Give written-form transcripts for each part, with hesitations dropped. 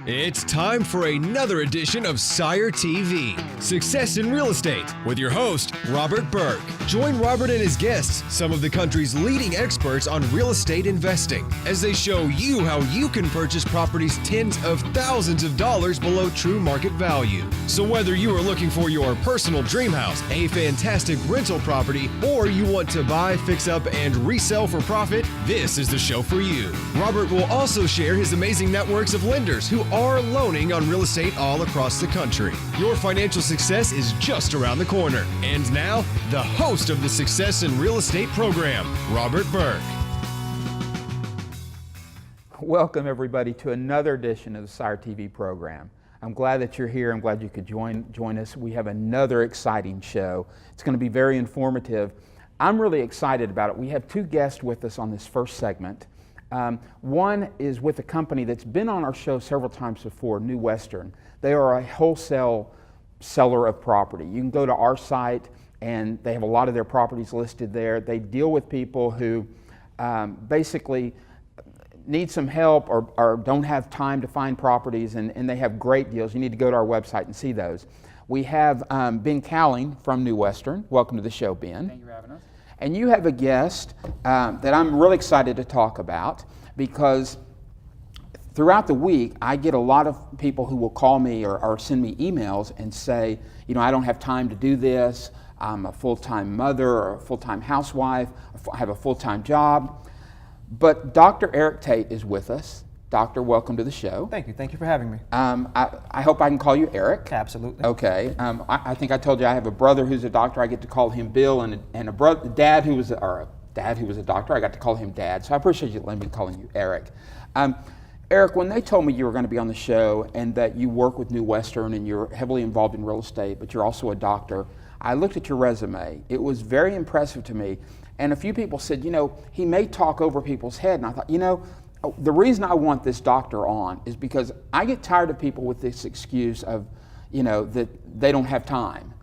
It's time for another edition of SIRE TV, Success in Real Estate, with your host, Robert Burke. Join Robert and his guests, some of the country's leading experts on real estate investing, as they show you how you can purchase properties tens of thousands of dollars below true market value. So whether you are looking for your personal dream house, a fantastic rental property, or you want to buy, fix up, and resell for profit, this is the show for you. Robert will also share his amazing networks of lenders who are loaning on real estate all across the country. Your financial success is just around the corner. And now, the host of the Success in Real Estate program, Robert Burke. Welcome everybody to another edition of the SIRE TV program. I'm glad that you're here. I'm glad you could join us. We have another exciting show. It's going to be very informative. I'm really excited about it. We have two guests with us on this first segment. One is with a company that's been on our show several times before, New Western. They are a wholesale seller of property. You can go to our site and they have a lot of their properties listed there. They deal with people who basically need some help or don't have time to find properties, and they have great deals. You need to go to our website and see those. We have Ben Cowling from New Western. Welcome to the show, Ben. Thank you for having us. And you have a guest that I'm really excited to talk about, because throughout the week I get a lot of people who will call me or send me emails and say, you know, I don't have time to do this. I'm a full-time mother or a full-time housewife. I have a full-time job. But Dr. Eric Tate is with us. Doctor, welcome to the show. Thank you. Thank you for having me. I hope I can call you Eric. Absolutely. Okay. I think I told you I have a brother who's a doctor. I get to call him Bill, and a dad who was a doctor. I got to call him Dad. So I appreciate you letting me calling you Eric. Eric, when they told me you were going to be on the show and that you work with New Western and you're heavily involved in real estate, but you're also a doctor, I looked at your resume. It was very impressive to me. And a few people said, you know, he may talk over people's head. And I thought, you know, the reason I want this doctor on is because I get tired of people with this excuse of, you know, that they don't have time.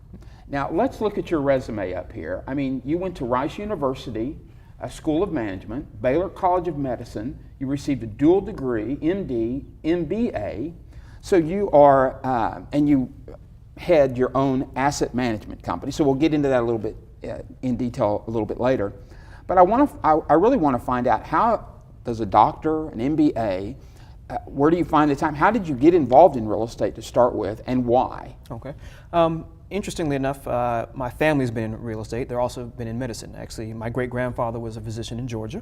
Now, let's look at your resume up here. I mean, you went to Rice University, a School of Management, Baylor College of Medicine. You received a dual degree, MD, MBA. So you are, and you head your own asset management company. So we'll get into that a little bit in detail a little bit later. But I really want to find out, how does a doctor, an MBA, where do you find the time? How did you get involved in real estate to start with, and why? Okay. Interestingly enough, my family's been in real estate. They're also been in medicine. Actually, my great-grandfather was a physician in Georgia.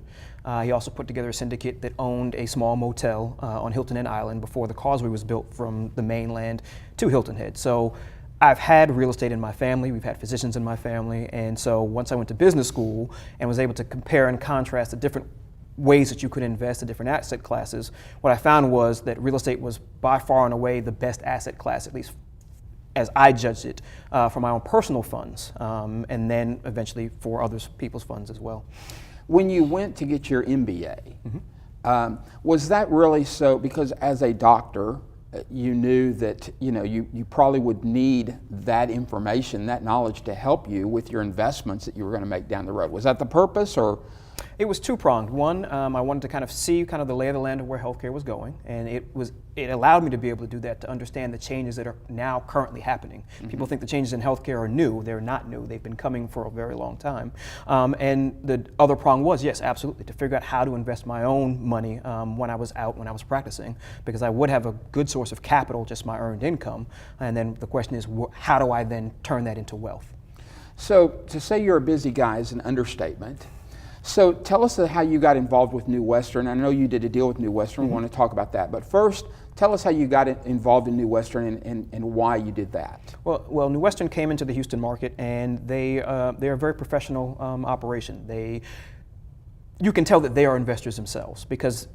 He also put together a syndicate that owned a small motel on Hilton Head Island before the causeway was built from the mainland to Hilton Head. So I've had real estate in my family. We've had physicians in my family. And so once I went to business school and was able to compare and contrast the different ways that you could invest in different asset classes, what I found was that real estate was by far and away the best asset class, at least as I judged it, for my own personal funds, and then eventually for other people's funds as well. When you went to get your MBA, was that really so, because as a doctor, you knew that, you know, you probably would need that information, that knowledge to help you with your investments that you were going to make down the road? Was that the purpose, or? It was two-pronged. One, I wanted to kind of see kind of the lay of the land of where healthcare was going, and it allowed me to be able to do that, to understand the changes that are now currently happening. People think the changes in healthcare are new. They're not new. They've been coming for a very long time. And the other prong was, yes, absolutely, to figure out how to invest my own money when I was practicing, because I would have a good source of capital, just my earned income. And then the question is, how do I then turn that into wealth? So to say you're a busy guy is an understatement. So tell us how you got involved with New Western. I know you did a deal with New Western. We want to talk about that. But first, tell us how you got involved in New Western and why you did that. Well, New Western came into the Houston market, and they're a very professional operation. You can tell that they are investors themselves, because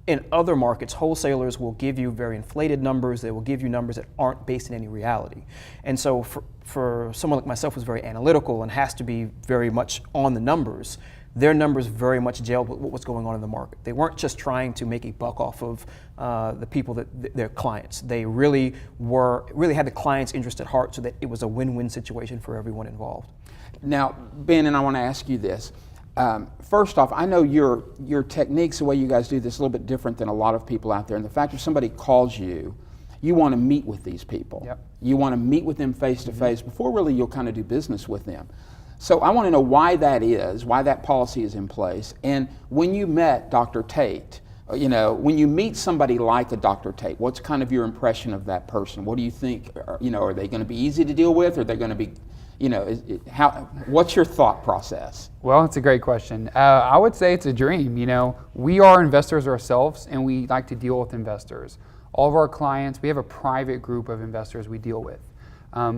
in other markets, wholesalers will give you very inflated numbers. They will give you numbers that aren't based in any reality. And so for someone like myself who's very analytical and has to be very much on the numbers, their numbers very much gelled with what was going on in the market. They weren't just trying to make a buck off of the people their clients. They really had the client's interest at heart, so that it was a win-win situation for everyone involved. Now, Ben, and I want to ask you this. First off, I know your techniques, the way you guys do this, is a little bit different than a lot of people out there. And the fact if somebody calls you, you want to meet with these people. Yep. You want to meet with them face to face before really you'll kind of do business with them. So I want to know why that is, why that policy is in place. And when you met Dr. Tate, when you meet somebody like a Dr. Tate, what's kind of your impression of that person? What do you think? Are they going to be easy to deal with? Are they going to be, what's your thought process? Well, it's a great question. I would say it's a dream. We are investors ourselves, and we like to deal with investors. All of our clients, we have a private group of investors we deal with.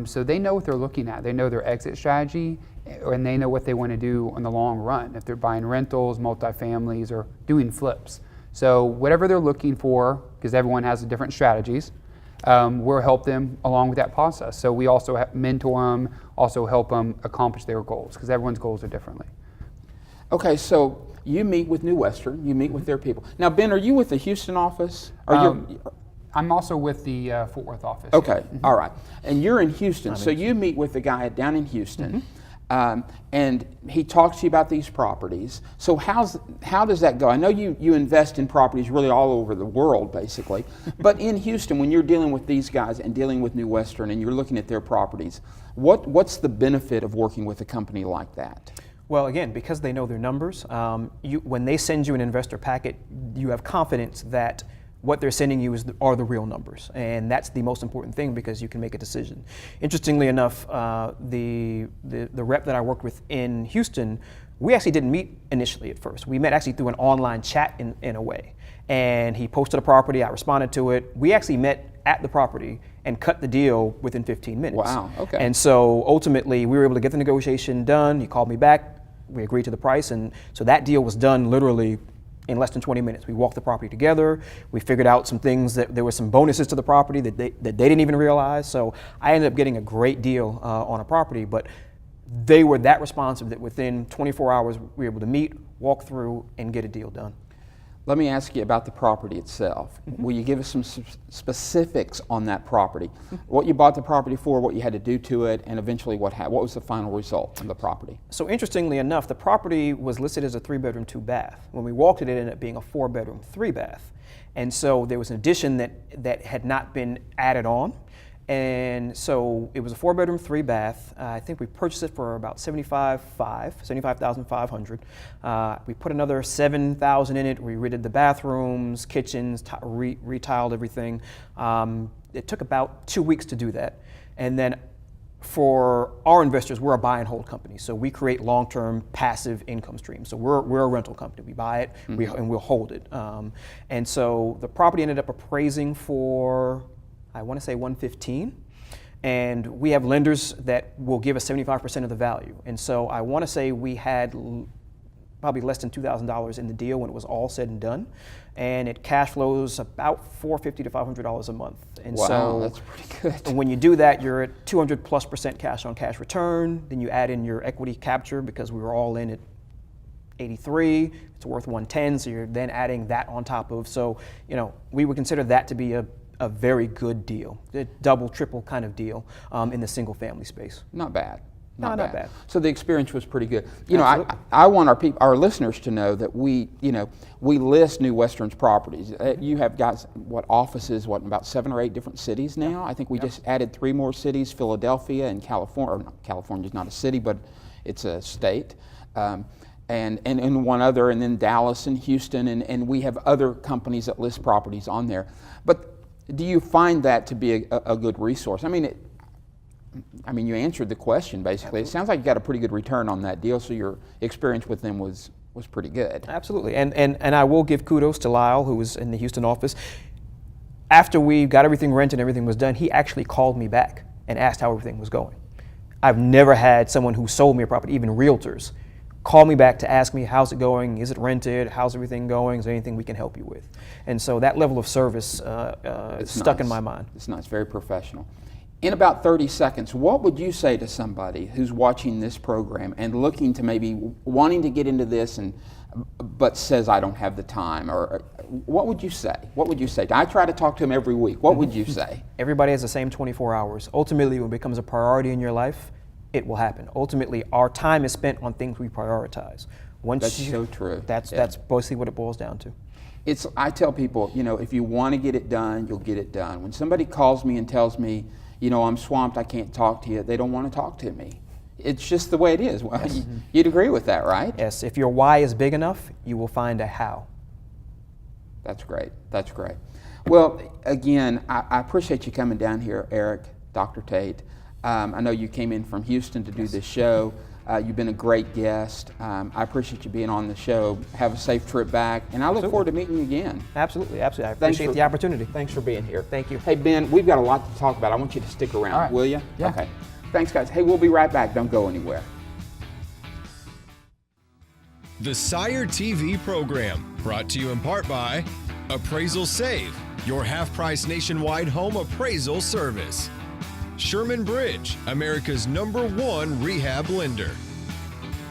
So they know what they're looking at. They know their exit strategy, and they know what they want to do in the long run, if they're buying rentals, multifamilies, or doing flips. So whatever they're looking for, because everyone has different strategies, we'll help them along with that process. So we also mentor them, also help them accomplish their goals, because everyone's goals are differently. Okay, so you meet with New Western, you meet with their people. Now, Ben, are you with the Houston office? I'm also with the Fort Worth office. Okay, all right. And you're in Houston, so you meet with the guy down in Houston, and he talks to you about these properties. So how does that go? I know you invest in properties really all over the world, basically, but in Houston, when you're dealing with these guys and dealing with New Western and you're looking at their properties, what's the benefit of working with a company like that? Well, again, because they know their numbers, when they send you an investor packet, you have confidence that what they're sending you are the real numbers, and that's the most important thing because you can make a decision. Interestingly enough, the rep that I worked with in Houston, we actually didn't meet initially at first. We met actually through an online chat in a way, and he posted a property, I responded to it. We actually met at the property and cut the deal within 15 minutes. Wow, okay. And so ultimately we were able to get the negotiation done. He called me back, we agreed to the price, and so that deal was done literally in less than 20 minutes. We walked the property together. We figured out some things that there were some bonuses to the property that they didn't even realize. So I ended up getting a great deal on a property, but they were that responsive that within 24 hours we were able to meet, walk through, and get a deal done. Let me ask you about the property itself. Will you give us some specifics on that property? What you bought the property for, what you had to do to it, and eventually what was the final result of the property? So interestingly enough, the property was listed as a 3-bedroom, 2-bath. When we walked it ended up being a 4-bedroom, 3-bath. And so there was an addition that had not been added on. And so it was a 4-bedroom, 3-bath. I think we purchased it for about $75,500. We put another $7,000 in it. We redid the bathrooms, kitchens, retiled everything. It took about 2 weeks to do that. And then for our investors, we're a buy and hold company. So we create long-term passive income streams. So we're a rental company. We buy it and we'll hold it. And so the property ended up appraising for, I want to say 115, and we have lenders that will give us 75% of the value. And so I want to say we had probably less than $2,000 in the deal when it was all said and done, and it cash flows about $450 to $500 a month. And wow, so that's pretty good. when you do that, you're at 200+% cash on cash return. Then you add in your equity capture because we were all in at 83. It's worth 110, so you're then adding that on top of. So we would consider that to be a very good deal, a double, triple kind of deal in the single family space. Not bad. Not bad. So the experience was pretty good. I want our listeners to know that we list New Western's properties. You have got offices in about 7 or 8 different cities now. I think we just added 3 more cities: Philadelphia and California. California's not a city, but it's a state. And one other, and then Dallas and Houston, and we have other companies that list properties on there. But do you find that to be a good resource? I mean, you answered the question basically. Absolutely. It sounds like you got a pretty good return on that deal, so your experience with them was pretty good. Absolutely, and I will give kudos to Lyle, who was in the Houston office. After we got everything rented and everything was done, he actually called me back and asked how everything was going. I've never had someone who sold me a property, even realtors, call me back to ask me, how's it going? Is it rented? How's everything going? Is there anything we can help you with? And so that level of service stuck in my mind. It's nice, very professional. In about 30 seconds, what would you say to somebody who's watching this program and looking to maybe wanting to get into this but says, I don't have the time? Or what would you say? What would you say? I try to talk to him every week. What would you say? Everybody has the same 24 hours. Ultimately, when it becomes a priority in your life, it will happen. Ultimately, our time is spent on things we prioritize. That's so true. That's basically what it boils down to. I tell people, if you want to get it done, you'll get it done. When somebody calls me and tells me, I'm swamped, I can't talk to you, they don't want to talk to me. It's just the way it is. Well, you'd agree with that, right? Yes, if your why is big enough, you will find a how. That's great. That's great. Well, again, I appreciate you coming down here, Eric, Dr. Tate. I know you came in from Houston to do this show. You've been a great guest. I appreciate you being on the show. Have a safe trip back, and I look forward to meeting you again. Absolutely. I appreciate the opportunity. Thanks for being here. Thank you. Hey, Ben, we've got a lot to talk about. I want you to stick around, right. will you? Yeah. Okay. Thanks, guys. Hey, we'll be right back. Don't go anywhere. The SIRE TV program, brought to you in part by Appraisal Save, your half-price nationwide home appraisal service. Sherman Bridge, America's #1 rehab lender.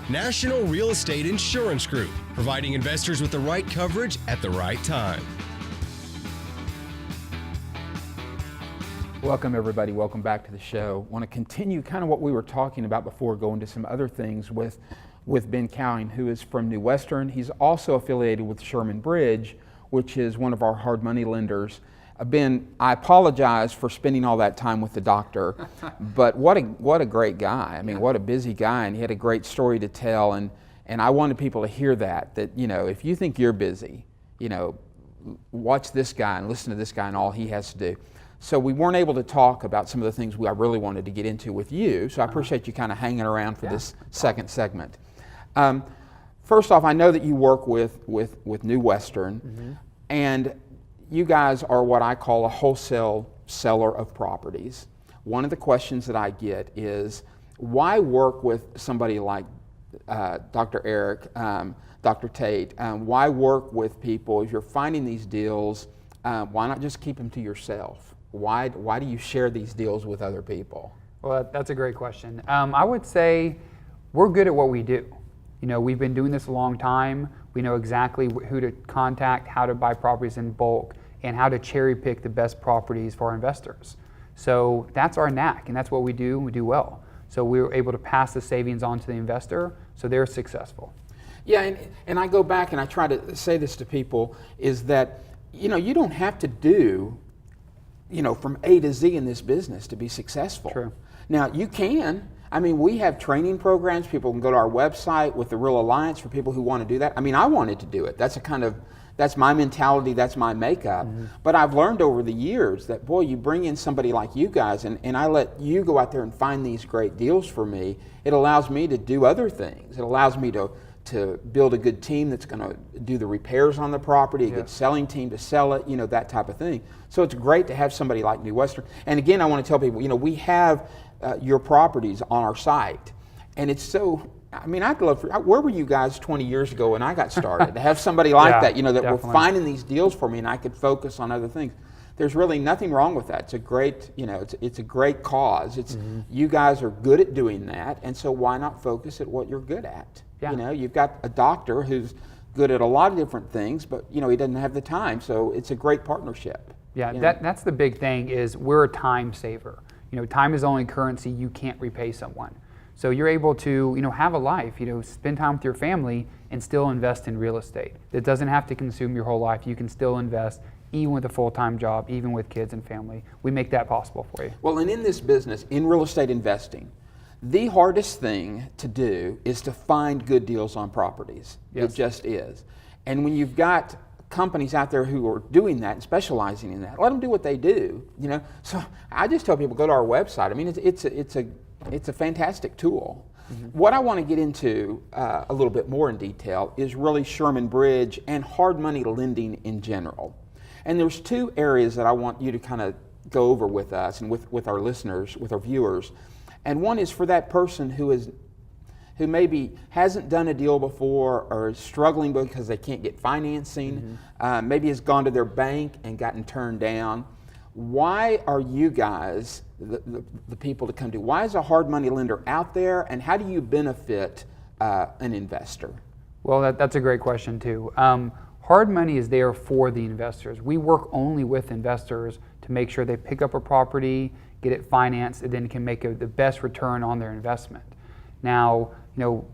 National Real Estate Insurance Group, providing investors with the right coverage at the right time. Welcome, everybody. Welcome back to the show. Want to continue kind of what we were talking about before, go into some other things with Ben Cowing, who is from New Western. He's also affiliated with Sherman Bridge, which is one of our hard money lenders. Ben, I apologize for spending all that time with the doctor, but what a great guy. I mean, what a busy guy, and he had a great story to tell, and I wanted people to hear that if you think you're busy, watch this guy and listen to this guy and all he has to do. So we weren't able to talk about some of the things I really wanted to get into with you, so I appreciate you kind of hanging around for this second segment. First off, I know that you work with New Western, and you guys are what I call a wholesale seller of properties. One of the questions that I get is, why work with somebody like Dr. Eric, Dr. Tate? Why work with people? If you're finding these deals, why not just keep them to yourself? Why do you share these deals with other people? Well, that's a great question. I would say we're good at what we do. We've been doing this a long time. We know exactly who to contact, how to buy properties in bulk, and how to cherry pick the best properties for our investors. So that's our knack, and that's what we do well. So we were able to pass the savings on to the investor, so they're successful. Yeah, and I go back and I try to say this to people, is that, you don't have to do, from A to Z in this business to be successful. True. Now, you can. I mean, we have training programs. People can go to our website with the Real Alliance for people who want to do that. I mean, I wanted to do it. That's my mentality, that's my makeup. But I've learned over the years that, boy, you bring in somebody like you guys, and I let you go out there and find these great deals for me. It allows me to do other things. It allows me to build a good team that's going to do the repairs on the property, a good selling team to sell it, that type of thing. So it's great to have somebody like New Western. And again, I want to tell people, we have your properties on our site, and it's so, I'd love where were you guys 20 years ago when I got started? To have somebody like that, that definitely. were finding these deals for me, and I could focus on other things. There's really nothing wrong with that. It's a great, it's a great cause. It's you guys are good at doing that, and so why not focus at what you're good at? Yeah. You've got a doctor who's good at a lot of different things, but he doesn't have the time. So it's a great partnership. Yeah, that's the big thing, is we're a time saver. Time is the only currency you can't repay someone. So you're able to, have a life, spend time with your family and still invest in real estate. It doesn't have to consume your whole life. You can still invest even with a full-time job, even with kids and family. We make that possible for you. Well, and in this business, in real estate investing, the hardest thing to do is to find good deals on properties. Yes. It just is. And when you've got companies out there who are doing that and specializing in that, let them do what they do. So I just tell people, go to our website. I mean, it's a fantastic tool. What I want to get into a little bit more in detail is really Sherman Bridge and hard money lending in general. And there's two areas that I want you to kind of go over with us and with our listeners, with our viewers. And one is for that person who maybe hasn't done a deal before or is struggling because they can't get financing, maybe has gone to their bank and gotten turned down. Why are you guys the people to come to? Why is a hard money lender out there, and how do you benefit an investor? Well, that's a great question too. Hard money is there for the investors. We work only with investors to make sure they pick up a property, get it financed, and then can make the best return on their investment. Now,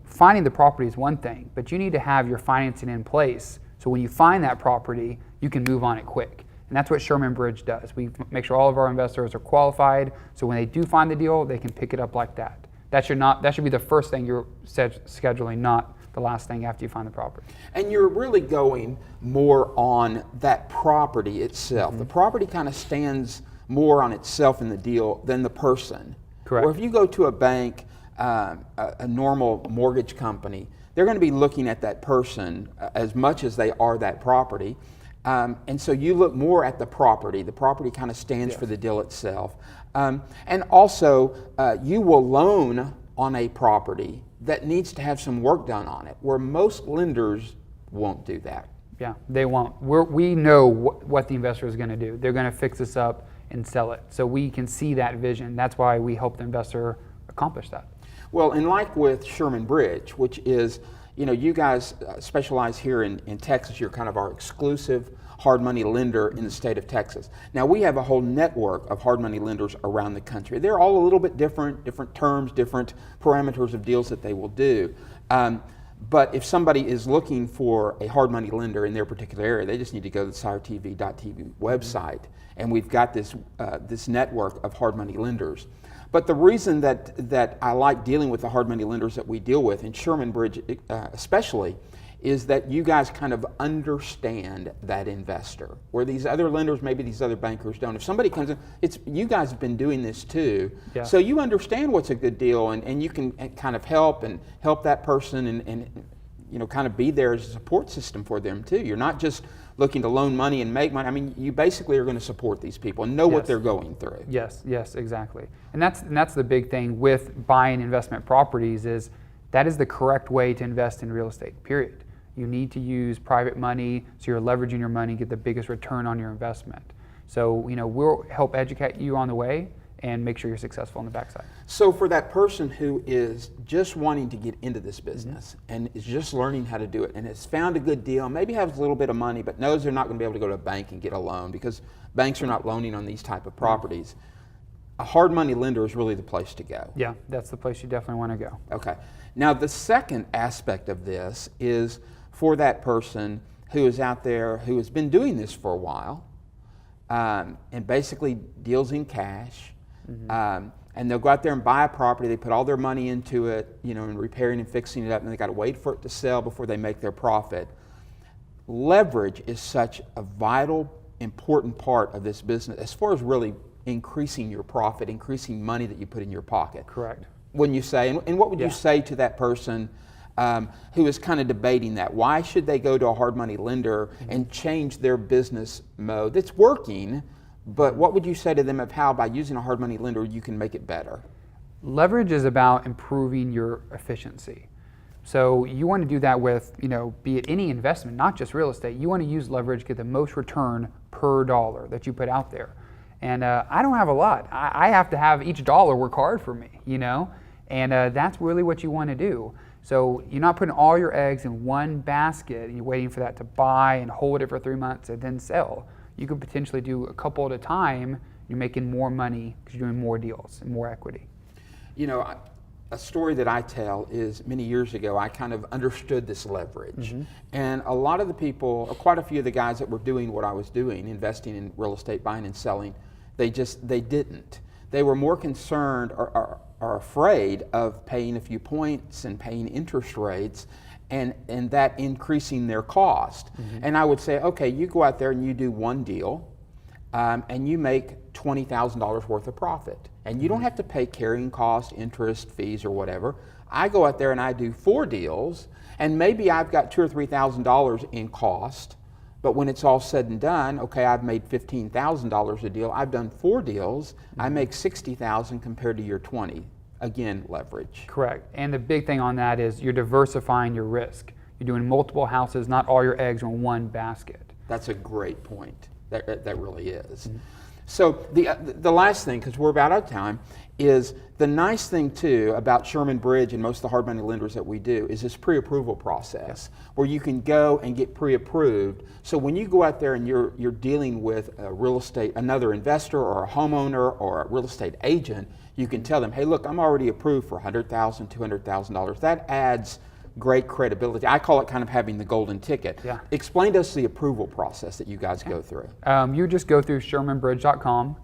finding the property is one thing, but you need to have your financing in place so when you find that property, you can move on it quick. And that's what Sherman Bridge does. We make sure all of our investors are qualified, so when they do find the deal, they can pick it up like that. That should be the first thing you're scheduling, not the last thing after you find the property. And you're really going more on that property itself. The property kind of stands more on itself in the deal than the person. Correct. Or if you go to a bank, a normal mortgage company, they're going to be looking at that person as much as they are that property. And so you look more at the property. The property kind of stands for the deal itself. And also, you will loan on a property that needs to have some work done on it, where most lenders won't do that. Yeah, they won't. We know what the investor is going to do. They're going to fix this up and sell it. So we can see that vision. That's why we help the investor accomplish that. Well, and like with Sherman Bridge, which is, you guys specialize here in Texas. You're kind of our exclusive hard money lender in the state of Texas. Now, we have a whole network of hard money lenders around the country. They're all a little bit different terms, different parameters of deals that they will do. But if somebody is looking for a hard money lender in their particular area, they just need to go to the SIRE.TV website, and we've got this network of hard money lenders. But the reason that I like dealing with the hard money lenders that we deal with, in Sherman Bridge especially, is that you guys kind of understand that investor, where these other lenders, maybe these other bankers don't. If somebody comes in, you guys have been doing this too, so you understand what's a good deal, and you can kind of help that person and kind of be there as a support system for them too. You're not just looking to loan money and make money. I mean, you basically are going to support these people and know what they're going through. Yes, exactly. And that's the big thing with buying investment properties is that is the correct way to invest in real estate, period. You need to use private money so you're leveraging your money, get the biggest return on your investment. So, we'll help educate you on the way and make sure you're successful on the backside. So for that person who is just wanting to get into this business and is just learning how to do it and has found a good deal, maybe has a little bit of money, but knows they're not going to be able to go to a bank and get a loan because banks are not loaning on these type of properties, a hard money lender is really the place to go. Yeah, that's the place you definitely want to go. Okay. Now the second aspect of this is for that person who is out there who has been doing this for a while and basically deals in cash, and they'll go out there and buy a property, they put all their money into it, and repairing and fixing it up, and they got to wait for it to sell before they make their profit. Leverage is such a vital, important part of this business as far as really increasing your profit, increasing money that you put in your pocket. Correct. When you say, and what would you say to that person who is kind of debating that? Why should they go to a hard money lender and change their business mode that's working, but what would you say to them of how by using a hard money lender you can make it better? Leverage is about improving your efficiency. So you want to do that with, be it any investment, not just real estate. You want to use leverage to get the most return per dollar that you put out there. And I don't have a lot. I have to have each dollar work hard for me, and that's really what you want to do. So you're not putting all your eggs in one basket and you're waiting for that to buy and hold it for 3 months and then sell. You could potentially do a couple at a time. You're making more money because you're doing more deals and more equity. A story that I tell is many years ago, I kind of understood this leverage. And a lot of the people, or quite a few of the guys that were doing what I was doing, investing in real estate, buying and selling, they didn't. They were more concerned or afraid of paying a few points and paying interest rates and that increasing their cost. And I would say, okay, you go out there and you do one deal and you make $20,000 worth of profit. And you don't have to pay carrying cost, interest, fees, or whatever. I go out there and I do 4 deals, and maybe I've got $2,000 or $3,000 in cost, but when it's all said and done, okay, I've made $15,000 a deal. I've done 4 deals. I make $60,000 compared to your 20. Again, leverage. Correct. And the big thing on that is you're diversifying your risk. You're doing multiple houses, not all your eggs in one basket. That's a great point. That really is. So the last thing, because we're about out of time, is the nice thing too about Sherman Bridge and most of the hard money lenders that we do is this pre-approval process where you can go and get pre-approved. So when you go out there and you're dealing with a real estate, another investor or a homeowner or a real estate agent, you can tell them, hey, look, I'm already approved for $100,000, $200,000. That adds great credibility. I call it kind of having the golden ticket. Yeah. Explain to us the approval process that you guys go through. You just go through ShermanBridge.com,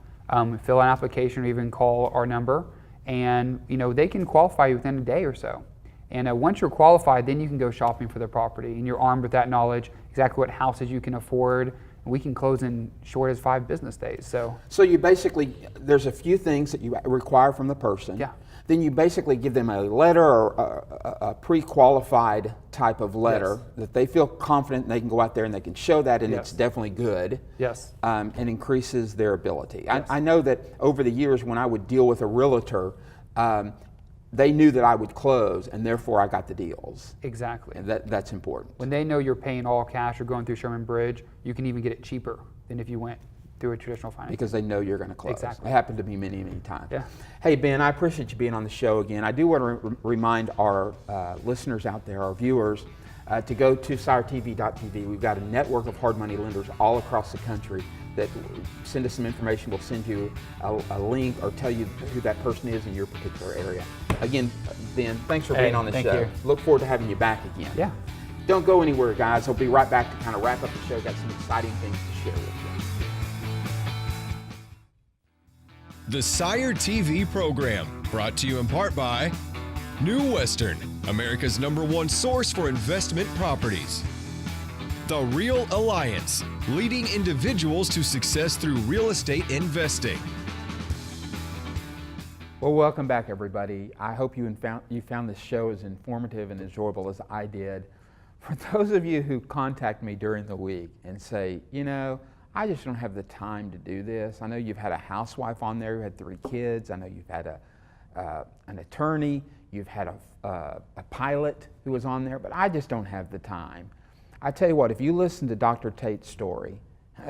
fill an application, or even call our number, and they can qualify you within a day or so. And once you're qualified, then you can go shopping for the property, and you're armed with that knowledge, exactly what houses you can afford. And we can close in short as 5 business days. So you basically, there's a few things that you require from the person. Yeah. Then you basically give them a letter or a pre-qualified type of letter that they feel confident they can go out there and they can show that, and it's definitely good. Yes. And increases their ability. Yes. I know that over the years when I would deal with a realtor, they knew that I would close, and therefore I got the deals. Exactly. And that's important. When they know you're paying all cash or going through Sherman Bridge, you can even get it cheaper than if you went through a traditional finance. Because they know you're going to close. Exactly. It happened to me many, many times. Yeah. Hey, Ben, I appreciate you being on the show again. I do want to remind our listeners out there, our viewers, to go to SIRE TV.tv. We've got a network of hard money lenders all across the country that send us some information. We'll send you a link or tell you who that person is in your particular area. Again, Ben, thanks for being on the show. Thank you. Look forward to having you back again. Yeah. Don't go anywhere, guys. I'll be right back to kind of wrap up the show. Got some exciting things to share with you. The SIRE TV program, brought to you in part by New Western, America's #1 source for investment properties. The Real Alliance, leading individuals to success through real estate investing. Well, welcome back, everybody. I hope you found this show as informative and enjoyable as I did. For those of you who contact me during the week and say, I just don't have the time to do this. I know you've had a housewife on there who had 3 kids. I know you've had an attorney. You've had a pilot who was on there, but I just don't have the time. I tell you what, if you listen to Dr. Tate's story,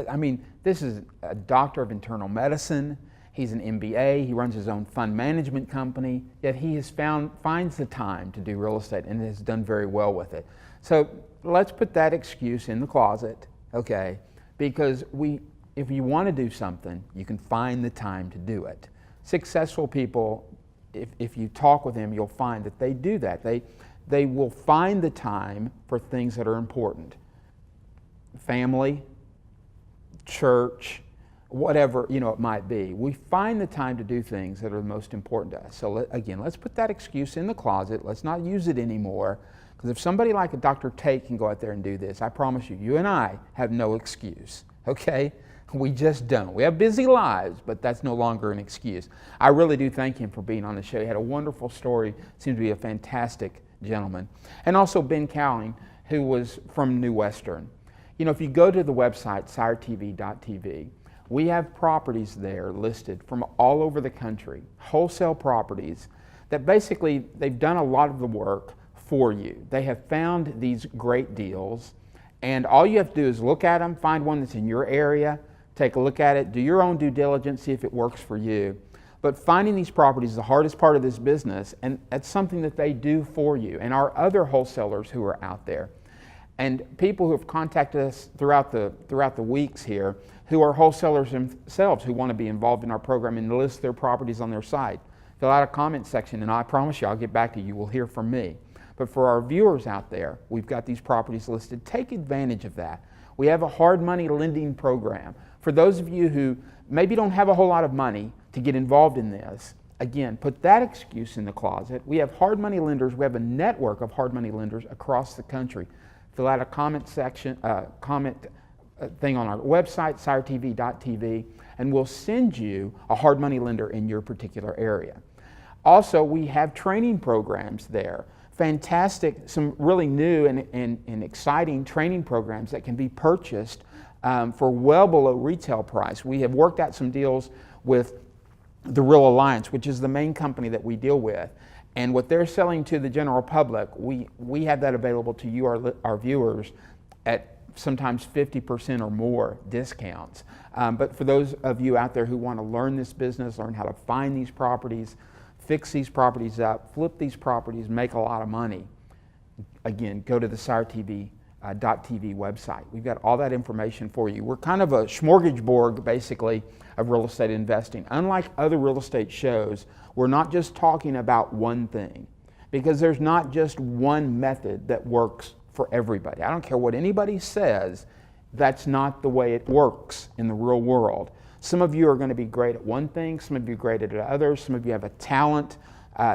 I mean, this is a doctor of internal medicine. He's an MBA. He runs his own fund management company, yet he finds the time to do real estate and has done very well with it. So let's put that excuse in the closet, okay? Because if you want to do something, you can find the time to do it. Successful people, if you talk with them, you'll find that they do that. They will find the time for things that are important. Family, church, whatever it might be. We find the time to do things that are the most important to us. So again, let's put that excuse in the closet. Let's not use it anymore. Because if somebody like a Dr. Tate can go out there and do this, I promise you, you and I have no excuse, okay? We just don't. We have busy lives, but that's no longer an excuse. I really do thank him for being on the show. He had a wonderful story, seemed to be a fantastic gentleman. And also Ben Cowling, who was from New Western. If you go to the website, SIRETV.tv, we have properties there listed from all over the country, wholesale properties that basically they've done a lot of the work for you. They have found these great deals, and all you have to do is look at them, find one that's in your area, take a look at it, do your own due diligence, see if it works for you. But finding these properties is the hardest part of this business, and that's something that they do for you, and our other wholesalers who are out there. And people who have contacted us throughout the weeks here, who are wholesalers themselves, who want to be involved in our program and list their properties on their site. Fill out a comment section, and I promise you, I'll get back to you. You will hear from me. But for our viewers out there, we've got these properties listed. Take advantage of that. We have a hard money lending program. For those of you who maybe don't have a whole lot of money to get involved in this, again, put that excuse in the closet. We have hard money lenders. We have a network of hard money lenders across the country. Fill out a comment section, thing on our website, SIRETV.tv, and we'll send you a hard money lender in your particular area. Also, we have training programs there. Fantastic, some really new and exciting training programs that can be purchased for well below retail price. We have worked out some deals with the Real Alliance, which is the main company that we deal with. And what they're selling to the general public, we have that available to you, our viewers, at sometimes 50% or more discounts. But for those of you out there who want to learn this business, learn how to find these properties, fix these properties up, flip these properties, make a lot of money, again, go to the SIRE TV .tv website. We've got all that information for you. We're kind of a smorgasbord, basically, of real estate investing. Unlike other real estate shows, we're not just talking about one thing, because there's not just one method that works for everybody. I don't care what anybody says, that's not the way it works in the real world. Some of you are going to be great at one thing, some of you are great at others, some of you have a talent,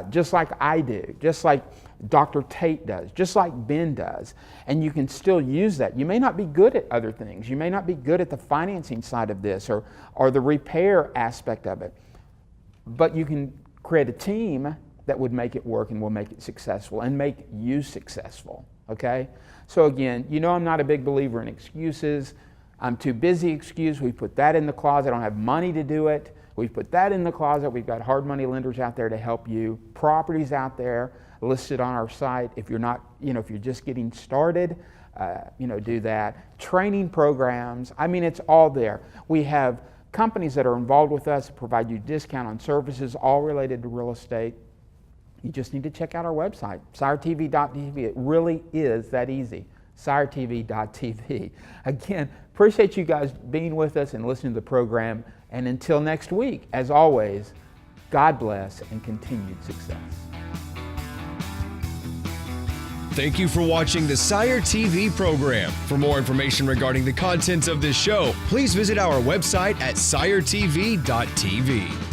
just like I do, just like Dr. Tate does, just like Ben does, and you can still use that. You may not be good at other things. You may not be good at the financing side of this or the repair aspect of it, but you can create a team that would make it work and will make it successful and make you successful, okay? So again, you know I'm not a big believer in excuses. I'm too busy excuse. We put that in the closet. I don't have money to do it. We put that in the closet. We've got hard money lenders out there to help you. Properties out there listed on our site. If you're not, if you're just getting started, do that. Training programs. I mean, it's all there. We have companies that are involved with us that provide you discount on services, all related to real estate. You just need to check out our website, SIRETV.tv. It really is that easy. SIRETV.tv. Again, appreciate you guys being with us and listening to the program. And until next week, as always, God bless and continued success. Thank you for watching the SIRE TV program. For more information regarding the contents of this show, please visit our website at SIRETV.tv.